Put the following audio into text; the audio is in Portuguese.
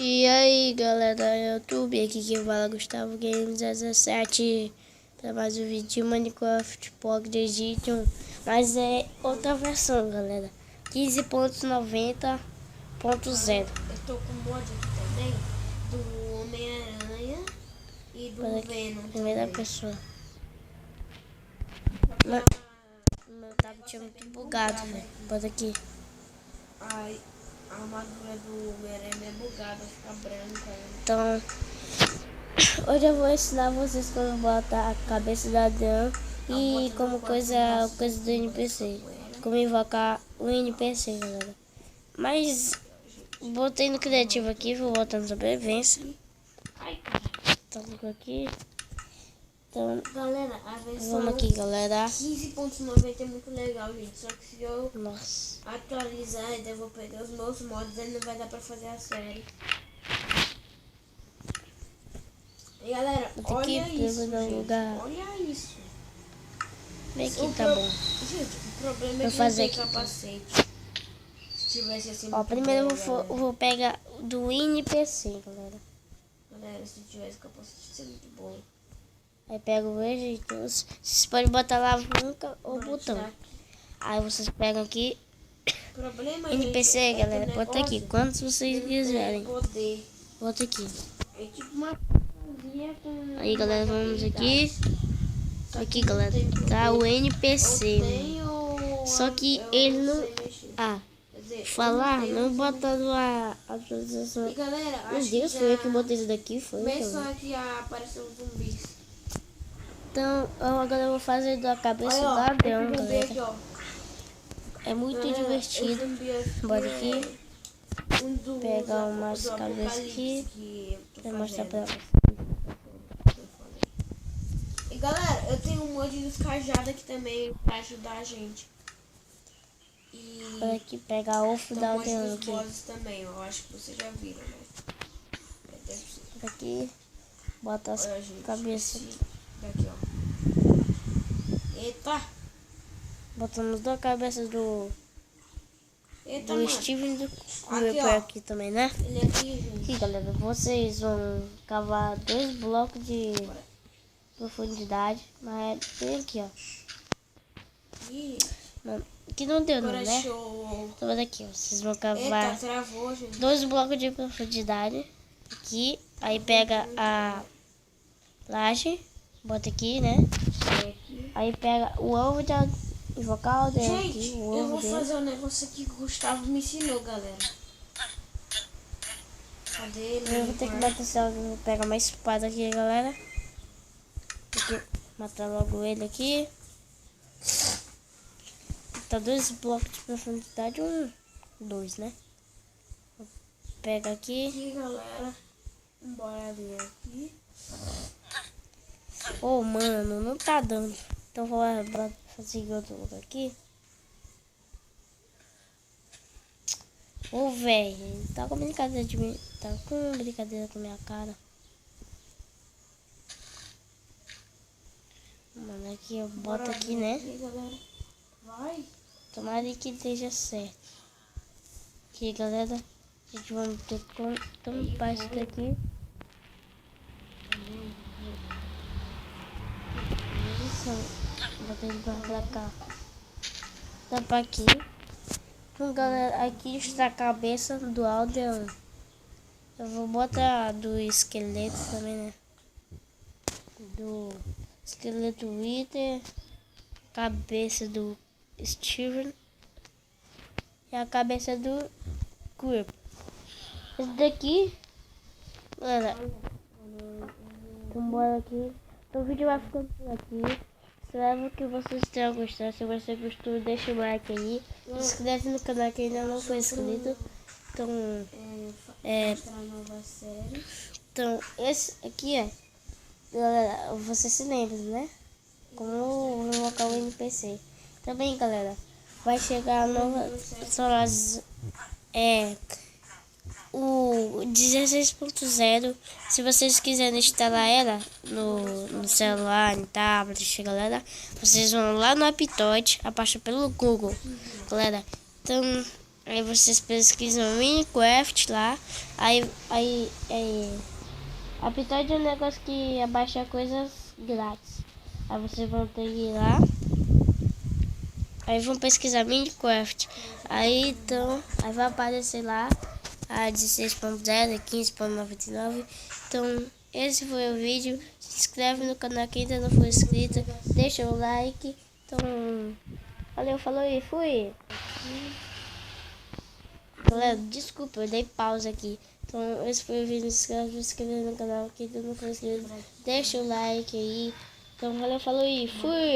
E aí galera, YouTube, aqui que fala Gustavo Games 17 para mais um vídeo de Minecraft Pocket Edition, mas é outra versão galera, 15.90.0. Eu tô com mod aqui também do Homem-Aranha e do Venom. Primeira também. pessoa. Meu tablet é muito bugado, velho. Bota aqui. A armadura do Homem-Aranha é bugada, fica branca. Então, hoje eu vou ensinar vocês como botar a cabeça da Adriana e como coisa do NPC. Como invocar o NPC, galera. Mas botei no criativo aqui, vou botar na sobrevivência. Tá aqui. Então, Galera, a versão vamos aqui, galera. 15.90 é muito legal, gente. Só que se eu Nossa. atualizar, ainda eu vou perder os meus mods, aí não vai dar pra fazer a série. E galera, olha isso, gente. Olha isso. Vem aqui, tá bom. Gente, o problema é Vou que fazer não tem aqui, capacete. Se tivesse assim, Ó, muito primeiro bom, eu vou pegar do NPC, galera. Galera, se tivesse capacete, seria muito bom. Aí pega o verde, vocês podem botar alavanca ou botão. Aí vocês pegam aqui, Problema, NPC, gente, galera, é que o bota aqui, negócio quantos vocês não quiserem. tem poder. Bota aqui. É tipo uma fantasia com Aí galera, vamos aqui. Só que Aqui não galera, tem poder. tá o Ou NPC. tem ou Só que eu ele não não... sei mexer. Ah, Quer dizer, falar, eu não sei botando a atualização. mexer. E galera, Meu acho Deus, que foi eu já que botei isso daqui, foi. começou aqui a aparecer os zumbis. Então, agora eu vou fazer da cabeça Olha, ó, da Adriana, esse zumbi galera. aqui, ó. É muito Galera, divertido. esse zumbi aqui Bora é aqui. um dos Pegar umas do cabeças Apocalipse aqui. que eu tô Vou mostrar pra fazendo. vocês. E galera, eu tenho um monte dos cajados aqui também pra ajudar a gente. E Bora aqui pegar o ovo tem da um monte Adriana dos aqui. bosses também, eu acho que vocês já viram, né? Deve ser. Bora aqui. Bota as Olha, gente, cabeças. daqui, ó. Eita! Botamos duas cabeças do Eita, mano. Steven e do Aqui, Creeper ó. aqui também, né? Ele aqui, gente. Aqui, galera, vocês vão cavar 2 blocos de profundidade. Mas é bem aqui, ó. Ih, Não, aqui não deu, não, agora né? show. Então, olha aqui, ó. Vocês vão Eita, cavar travou, gente. 2 blocos de profundidade. Aqui. Aí pega a laje. Bota aqui, né? Aí pega o ovo de invocar o aldeão aqui. Gente, O eu ovo vou dele. fazer um negócio aqui que o Gustavo me ensinou, galera. Cadê ele? Eu vou ter que matar esse aldeão. Vou pegar uma espada aqui, galera. Vou matar logo ele aqui. Tá 2 blocos de profundidade. 2, né? Pega aqui. Aqui, galera. Bora ver aqui. Oh, mano, não tá dando. Então vou fazer outro lugar aqui. Ô, velho, tá com brincadeira de mim. Tá com brincadeira com minha cara. Mano, aqui eu boto Bora aqui, ver né? aqui, galera. Vai. Tomara que esteja certo. Aqui, galera. A gente vai ter que tampar isso daqui. Botei ele pra cá. Tampar aqui. Então, galera, aqui está a cabeça do aldeão. Eu vou botar do esqueleto também, né? Do esqueleto Wither. Cabeça do Steven. E a cabeça do Creeper. Esse daqui, galera. Então bora aqui. Então o vídeo vai ficando por aqui. Espero que vocês tenham gostado. Se você gostou, deixa o like aí. Se inscreve no canal que ainda não foi inscrito. Então, então esse aqui galera, você se lembra, né? Como invocar o NPC. Também, galera, vai chegar a nova o 16.0. Se vocês quiserem instalar ela no celular, no tablet, galera, vocês vão lá no Aptoide, abaixa pelo Google, galera. Então Aí vocês pesquisam Minecraft lá. Aí Uptoad é um negócio que abaixa coisas grátis. Aí vocês vão ter que ir lá. Aí vão pesquisar Minecraft. Aí então, aí vai aparecer lá a 16.0 e 15.99. Então, esse foi o vídeo. Se inscreve no canal quem ainda não for inscrito. Deixa o like. Então, valeu, falou e fui. Galera, desculpa, eu dei pausa aqui. Então, esse foi o vídeo. Se inscreve no canal quem ainda não for inscrito. Deixa o like aí. Então, valeu, falou e fui.